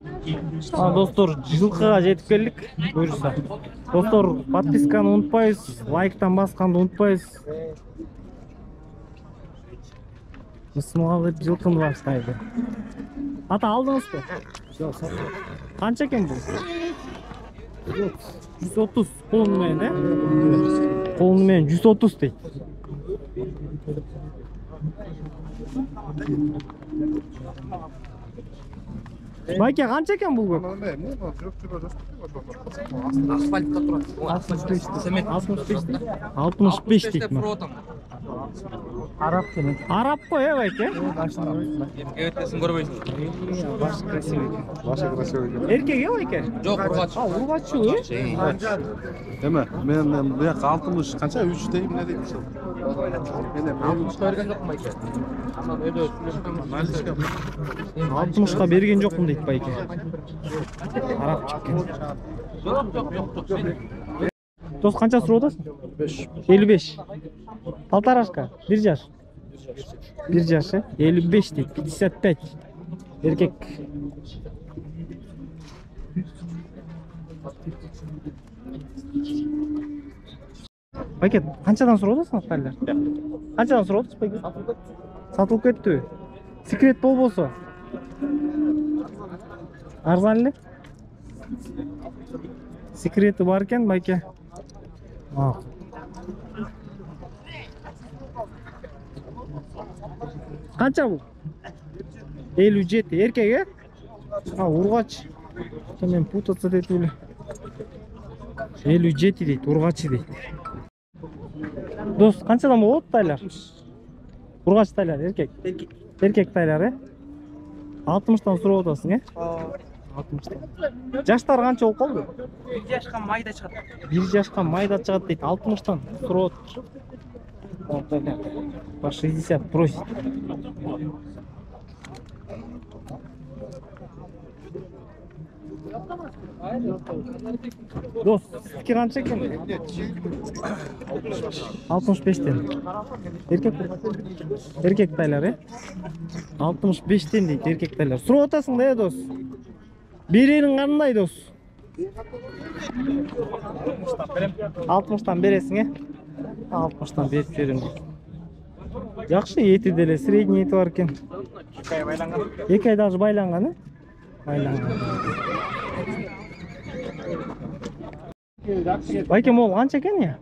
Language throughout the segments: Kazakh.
Достор, жылқыға жетіп келдік. Бұйырса. Достор, подписканы ұмытпайсыз, лайктан басқанды ұмытпайсыз. Мұсымға жылқыны баштайды. Ата алдыңыз ба? Қанша екен бұл? 130 қолынымен, қолынымен 130 дейді. Байке, қанша екен бұл көп? Асфальтта тұрады. 65 дейді. Араб екен. Араб қой, Байке? Өтесін көрмейсің. Башы красивый екен. Башы красивый екен. Еркек, Байке? Жоқ, ұрғач. Ұрғач шу, Деме, мен бұл жаққа 60 қанша 3 деймін не дейді. Берген жоқпын Байке. Аман өйде Малышка. 60-қа берген жоқпын дейді Байке. Араб чеккен. Дос, қанша сұру одасың? 55. Полторашка, 1 жаш. 1 жаш, 55 дейді, 55. Еркек. Байке, қаншадан сұру одасың ақтайлар? Қаншадан сұру одасың Байке? Сатылып кетті. Секрет бол болса. Арзан ле? Секреті бар екен Байке. Қанша бұл? 57. Еркек, ұрғач. Мен путаться дейді өлі. 57 дейді, ұрғачы дейді. Дос, қаншадан болады тайлар? Ұрғач тайлар, еркек. Еркек тайлар, 60-тан сұрап отасың, 60-тан. Жаштар қанша болып қалды? 1 жашқа майда шығады. 1 жашқа майда шығады дейді, 60-тан сұрап отыр. По 60 просит. Дос, сізге қанша екен? 65-тен. Еркек тайлар, 65-тен дейді, еркек тайлар. Сұрап отасың да, дос? Берерің қандай, дос? 60-тан бересің, 60-тан беріп жерім дейді. Жақшы, еті деле, средний еті бар екен. 2 ай даже байланған, Байке, мол қанша екен,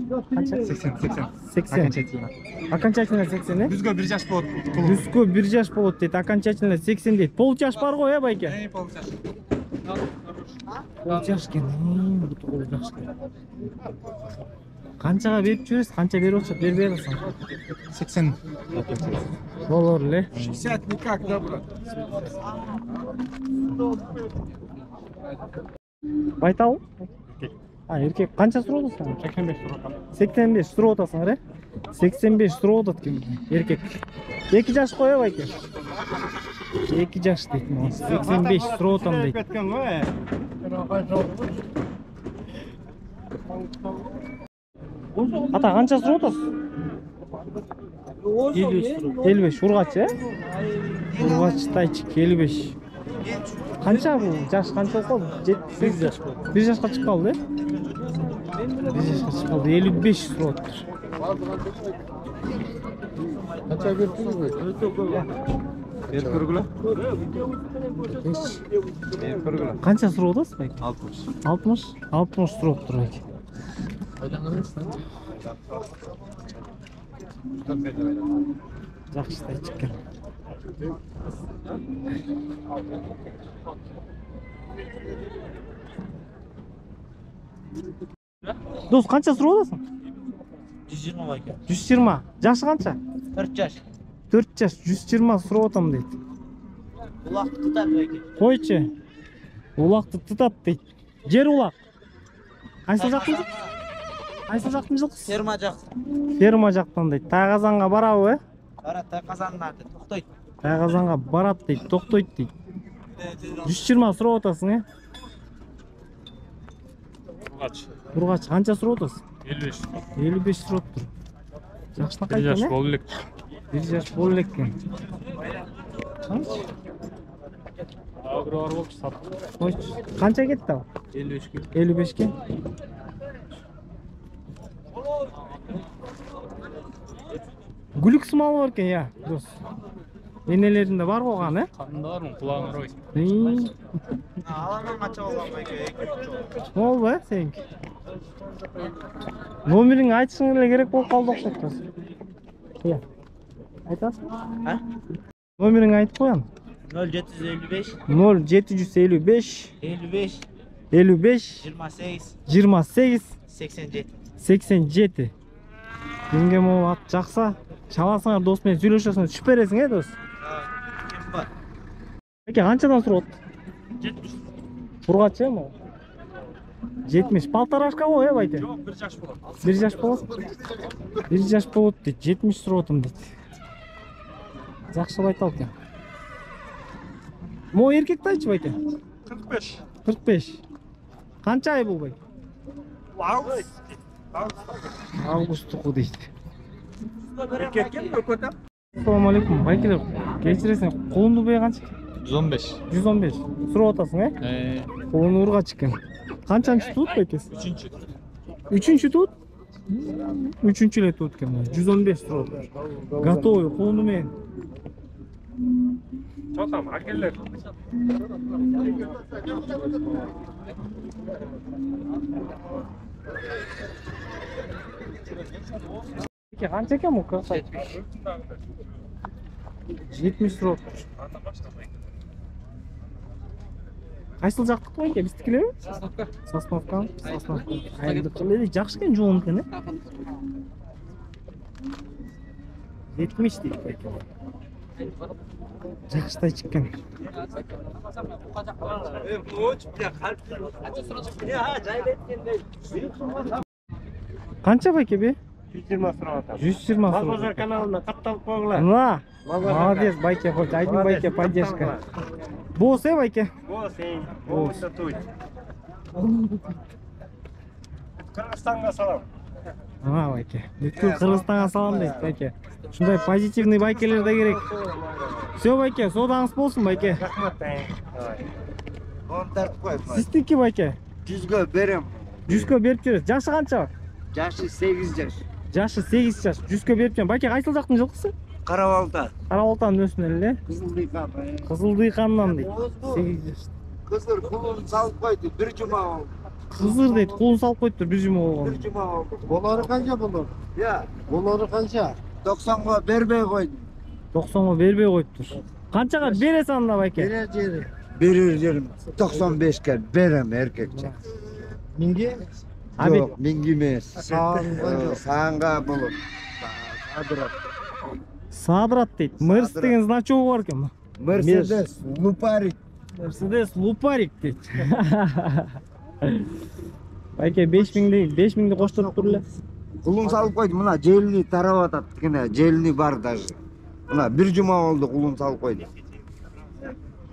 Қанша? 80. Окончательно 80, Бізге 1 жаш болады. Бізге 1 жаш болады дейді, окончательно 80 дейді. Пол жаш бар ғой, Байке? Пол жаш. Пол жаш екен, Қаншаға беріп жүресіз? Қанша беріп отырса, беріп отырсың? 80. Болор ле? 60 никак, да, брат? Байтал? Еркек. Қанша сұрап отырсың? 85 сұрап отырсың, 85 сұрап отырды еркек. 2 жаш қой, Байке? 2 жаш дейді. 85 сұрап отырмын дейді. Ата, қанша сұрап отырсың? 55 ұрғач, Ұрғач тайчик 55. Қанша бұл? Жаш қанша қалды? 8 жаш қалды. 1 жасқа шығып қалды, 1 жасқа шығып қалды. 55 сұрап отыр. Қанша бердіңіз бе? Беріп көргілі? Қанша сұрап отырсыз, Байке? 60 сұрап отыр, Байке. Жақсы тайчик екен. Дос, қанша сұрап отырсың? 120 Байке. 120. Жашы қанша? 4 жаш. 4 жаш, 120 сұрап отырмын дейді. Улақты тұтады Байке. Қойшы. Улақты тұтады дейді. Жер улақ. Қайсы жақтың жылқысы? Ферма жақ. Ферма жақтан дейді. Тайқазанға барау, Барат Тайқазанға тоқтайды. Тайқазанға барат дейді, тоқтайды дейді. 120 сұрап отырсың, Ұрғач, қанша сұрап отырсың? 55 сұрап тұр. Жақшына қайткен, 1 жаш болу элек. 1 жаш болу элек екен. Qancha ketdi o? 55 ga. 55 ga. Gülük malı var ekan ya, do'st. Enelerinde var bo'lgan, he? Qanday bormi? Qulog'ini ro'ysin. Alamdan kaça olan belki. Ne oldu he seninki? Nomerini aytishing gerek bo'lib qoldi o'xshab turasiz. Ya. Aytasizmi? Ha? Nomerini aytib qo'yam. 0755 0755 55 55 28 28 87. 87. Menga mo at жақса, чаласыңар досмен сүйлөшөсүң, түшүп бересиң, дос. Kim var? Эке канчадан сурап? 70. Бургачы мо? 70. Полторашка го, байте? Yo'q, 1 yosh bo'ladi. 1 жаш болот. 1 жаш болот дейт, 70 сурап дейт. Жакшы айтып экен. Мо эркекти айтчы байте? 45. 45. Канча ай бул байте? Августтуку дейт. Assalomu alaykum, baykeler. Kechirasiz, qo'lingni bo'yi qancha? 115. 115. Surab otasың, he? Qo'lini urg'ach ekan. Qanchanchi tut bayke? 3-chi. 3-chi tut? 3-chilar tut ekan. 115 surab. Готовый, qo'lini men. Cho'tam, akeller. Peki qancha ekan bu qirq? 70 surab. Qaysi jaqqa qo'ygan? Biznikilarmi? Sosnovka. Sosnovka. Sosnovka. Ayni qiladi, yaxshi ekan jo'ng ekan. 70 deydi ekan. Yaxshi chiqqan. Qancha bayka be? 120 so'rayapti. 120 Bozor kanalida qattiq qo'g'lar. Na. Молодец, bayka, xo'sh, ayting bayka, поддержка. Bo'lsa bayka. Bo'lsang, bo'lsa to'y. Qirg'izistonga salom. Ha bayka. Butkul Qirg'izistonga salom deydi bayka. Shunday pozitivniy baykalarda kerak. Все bayka, sodаңыз bo'lsin bayka. Rahmat. Onu tartib qo'yibman. Sizniki bayka. 100 ga berem. 100 ga berib berasiz. Yashi qancha? Yaşı 8 yaş. Yashi 8 yash. 100 ga berib beraman. Bayka qaysi jaqning жылқысы? Karavalda. Qarabog'dan o'snelli. Kızıldıykan. Qizildiyqandan deydi. 8 yash. Kızır kulun salıp koydu. Bir cuma oldu. Qizir deydi, qo'lini solib qo'yibdi, bir juma bo'lgan. Bir cuma oldu. Bolları kanca bulur? Ya Bolları kanca? 90 ga berbey koydu. 90 ga berbey qo'yibdir. Qanchaga berasan da bayka? Verer yeri. Verir yerim. 95 ga berem erkekçe. Mingi? Abi Yok mingimes. Sağın Sağınga bulur. Sadrat. Sadrat deydi. Mers degan значок бар ekan. Mercedes. Luparik. Mercedes Luparik deydi. Bayka 5000 deydi. 5000 ni qo'shtirib turlar. Kulun salıp koydu. Buna jelini taraf atat. Yine jelini var даже. Buna bir cuma oldu kulun salıp koydu.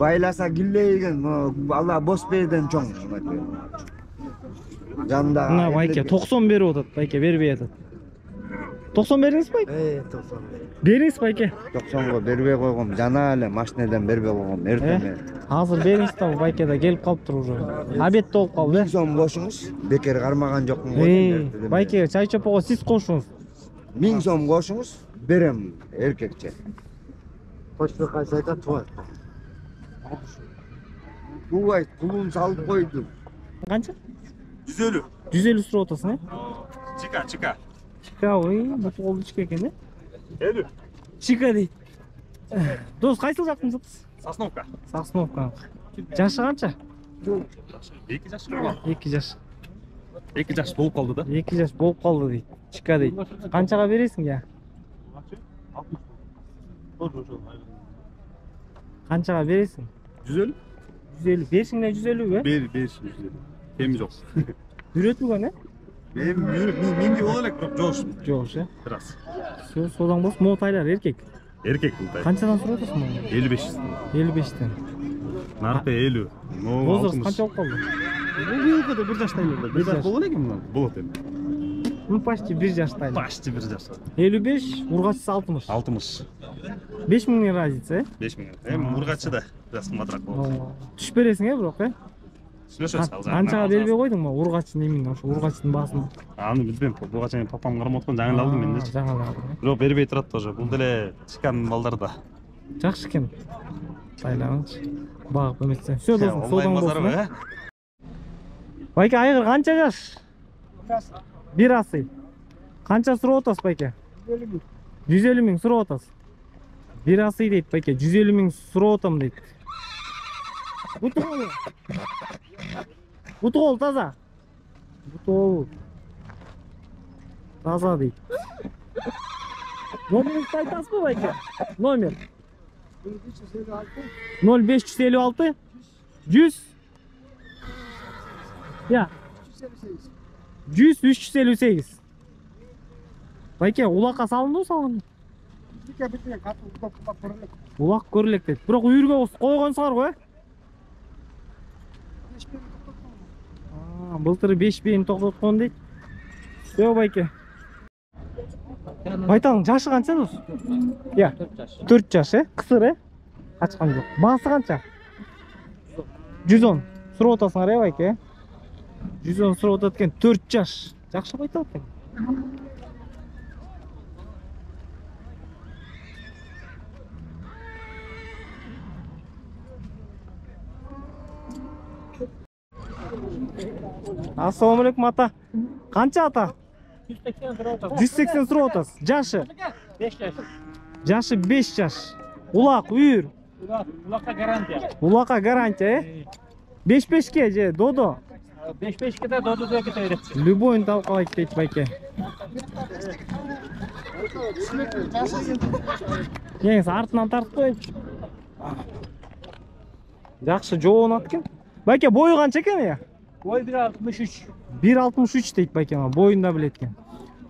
Baylasa gilleygen. Allah boş beyden çoğun. Canda. Mına bayka 90 berib o'tadi, bayka berbey atadi. 90 berdingiz bayka? 90. Beringiz bayka. 90 ga berbey koygum. Jana ele maşinadan berbey koygum. Erteme. Hozir beringiz da baykada kelib qolibdir уже. Обедте bo'lib qoldi. So'm qo'shingiz. Bekar qarmagan jo'qmi? Bayka choy cho'poqqa siz qo'shing. 1000 so'm qo'shingiz berem erkekçe. Koştu kaysayda tuvar. Bu vay kulun salıp koydu. Qancha? 150. 150 surab o'tasan, he? Chika, chika. Chika, voy, bu qo'lni chika ekan, he? 50. Chika deydi. Do'st, qaysi jaqning жылқысы? Sosnovka. Sosnovka. Yashi qancha? 2 yosh bo'ladi. 2 yash. 2 yosh bo'lib qoldi-da. 2 yash bo'lib qoldi deydi. Chika deydi. Qanchaga berasing ya? Qanchaga berasing? 150. 150. Bersinglar 150 be. Ber, 150. Temiz yo'q. Üretilgan, he? Men mingi o'lak biroq jo'sh. Yo'q, he? Biraz. So'dan bo'lsa, motaylar erkek. Erkek bu tay. Qanchadan surab o'tasan? 55. 55 dan. Narxi 50. No, Возраст qancha bo'lib qoldi? Bu yo'qda 1 yoshdagilarda. 1 yosh bo'ladimi bundan? Bo'ladi endi. Ну, почти 1 yoshdagilar. Почти 1 yosh. 55, urg'achisi 60. 60. 5000 ning razница, he? 5000. Hem urg'achida. Biraz kımbatırak bolot. Түш бересиң бирок Сүйлөшөбүз азыр. Канчага бербей койдуңбу ургачтын эмин ошо ургачтын баасын? Аны билбейм. Буга чейин папам кармап аткан, жаңы эле алдым мен. Жаңы алдым. Бирок бербей турат тоже. Бул деле чыккан балдар да. Жакшы экен. Байлаңыз. Багып эметсең. Всё досум, Онлайн соодаң базары болсун. ба? Байке, айгыр канча жаш? Бир асый. Канча сурап атасыз байке? 150 миң сурап атасыз. Бир асый дейт байке, 150 миң сурап атам дейт. Бутугол. Бутугол таза. Бутугол. Таза дейт. Номеріңізді айтасыз ба байке? Номер 0556 100 Ya 100 358 Байке, улакка салынды салынды. Улак көрүлек дейт. Бирок үйүргө койгонсуңар го, былтыр 5000 токтоткон дейт. Всё байке. Байталдын жашы канча дос? Я 4 жаш, кысыр, ачкан жок. Баасы канча? 110. Сурап атасыңар, байке? 110 сурап атат экен, 4 жаш. Жакшы байтал экен. Ассаламу алейкум ата. Канча ата? 180 сурап атасыз. Жашы? 5 жаш. Жашы 5 жаш. Улак, үйүр. Улакка гарантия. Улакка гарантия, 5-5ке же додо. 5-5 де доду да кете берет. Любойн талкалайт дейт байке. Кеңиз артынан тартып коеюнчу. Жакшы жоонат экен. Байке, бою канча экен я? Бой 1.63. 1.63 дейт байке, боюн да билет экен.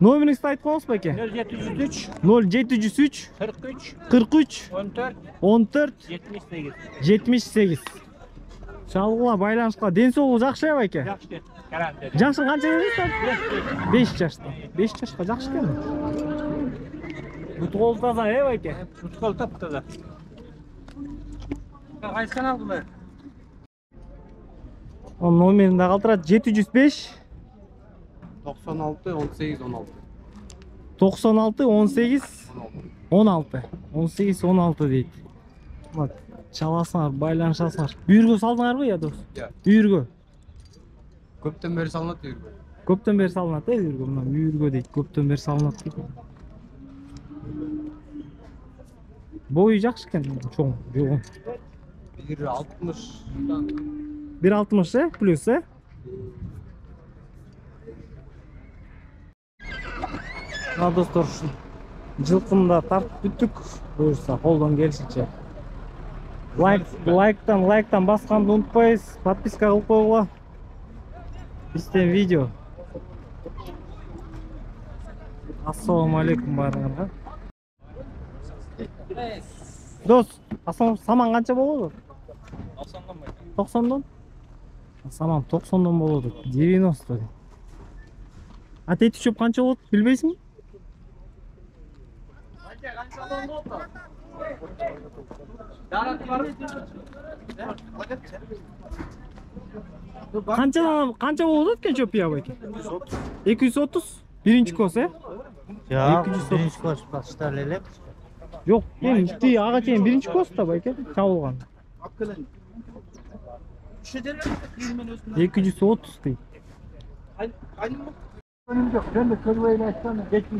Номериңизди айтып коңуз байке? 0703 0703 43 43 14 14 78. 78. Чалгыла байланышка ден соолугу жакшы байке? Жакшы. Гарантия. Жашың канча дедиңиз? 5 жашта. 5 жашка жакшы экен. Бутугол таза, байке? Бутугол таза. Кайсы алдыңдар? Номерин да калтырат 705 96 18 16. 96 18 16. 18 16 дейт. Чаласыңар, байланышасыңар. Үйүргө салдыңарбы я дос? Үйүргө. Көптөн бери салынат үйүргө. Көптөн бери салынат, үйүргө. Мына үйүргө дейт, көптөн бери салынат дейт. Бою жакшы экен, чоң, жогон. 1.60. 1.60 плюс, достор, жылкында тартып бүттүк. Буюрса, колдон келишинче. Лайктан басканды унутпайсыз, подписка кылып койгула. Бизден видео. Ассаламу алейкум баарыңарга. Дос, саман канча болот? 90дон? Саман 90дон болот, 90. А тети чөп канча болот, билбейсиңби? Канча болот экен чөп я байке? 230. Биринчи кос, Жок, биринчи кос башта эле. Жок, эми ти ага чейин биринчи кос да байке, чабылган. 230 дейт.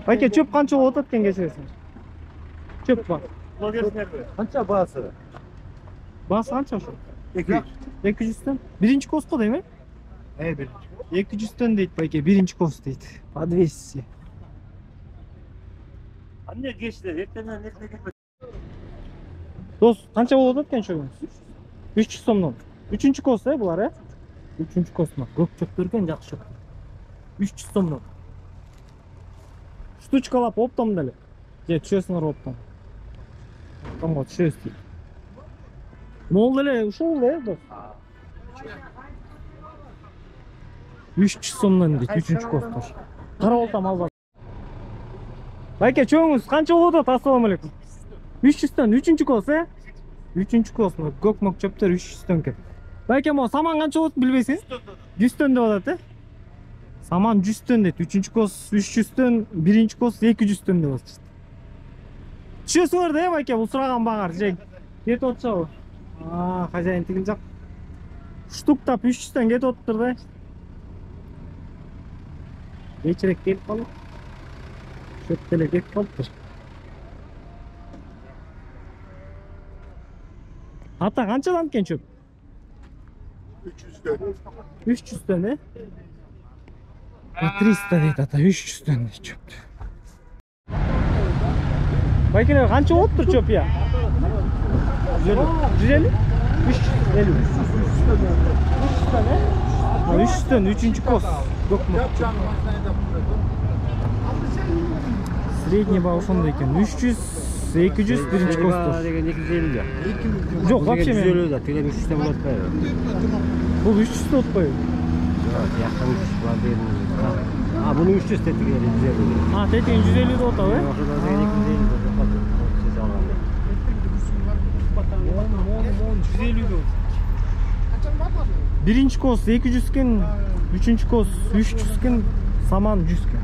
Байке, чөп канча болот экен кечиресиң? Чөп бар. Канча баасы? Баасы канча ошо? 200дөн. Биринчи коско дейм, 200дөн дейт байке, биринчи кос дейт. По 200. Анне кечте, эртеңен эртеге. Дос, канча болот экен чөбүңүз? 300 сомдон. Үчүнчү кос, булар, Үчүнчү космо. Көк чөптөр экен, жакшы. 300 сомдон. Штучкалап оптом деле. Же түшөсүңөр оптом. Оптомго түшөсүз дейт. Мол деле ушул дос. 300 сомдон дейт, үчүнчү кос. Карап алсам албат. Байке, чөңүз канча болот? Ассаламу алейкум. 300дөн үчүнчү кос, 3-cü kosmo көкмөк чөптөр 300 теңге. Байке, мо саман канча болот билбейсиң? 100 төн деп атат, Саман 100 төн дейт. 3-cü кос 300 төн, 1-ci кос 200 төн деп атат. Түшөсү бар да, байке, бул сураган багар. Кетип атчабы? Хозяин тигил жак. Штуктап 300 төн кетип атыптыр да. Кечирээк келип калып. Шөптеле кетип калыптыр. Ата канчадан экен чөп? 300 төн, э? 300 дейт ата, 300 төн дейт чөптү. Байкелер канча болуптур чөп я? 150? 350. 300 төн, 3-cü кос. Средний баа ошондой экен. 300, 200, 1-ci костур. Деген 250 да. Жок, вообще мен. 250 да. Деген 300 да болот кайра. Бул 300 да отпойбу. Жакта 300 бар берин. Буну 300 тетиги 150. Тетиги 150 да отабы, э? Ошондо деген 250 да жокот. Сиз алганда. 150 да. 1-ci кос 200 кен, 3-cü кос 300 кен, саман 100 кен.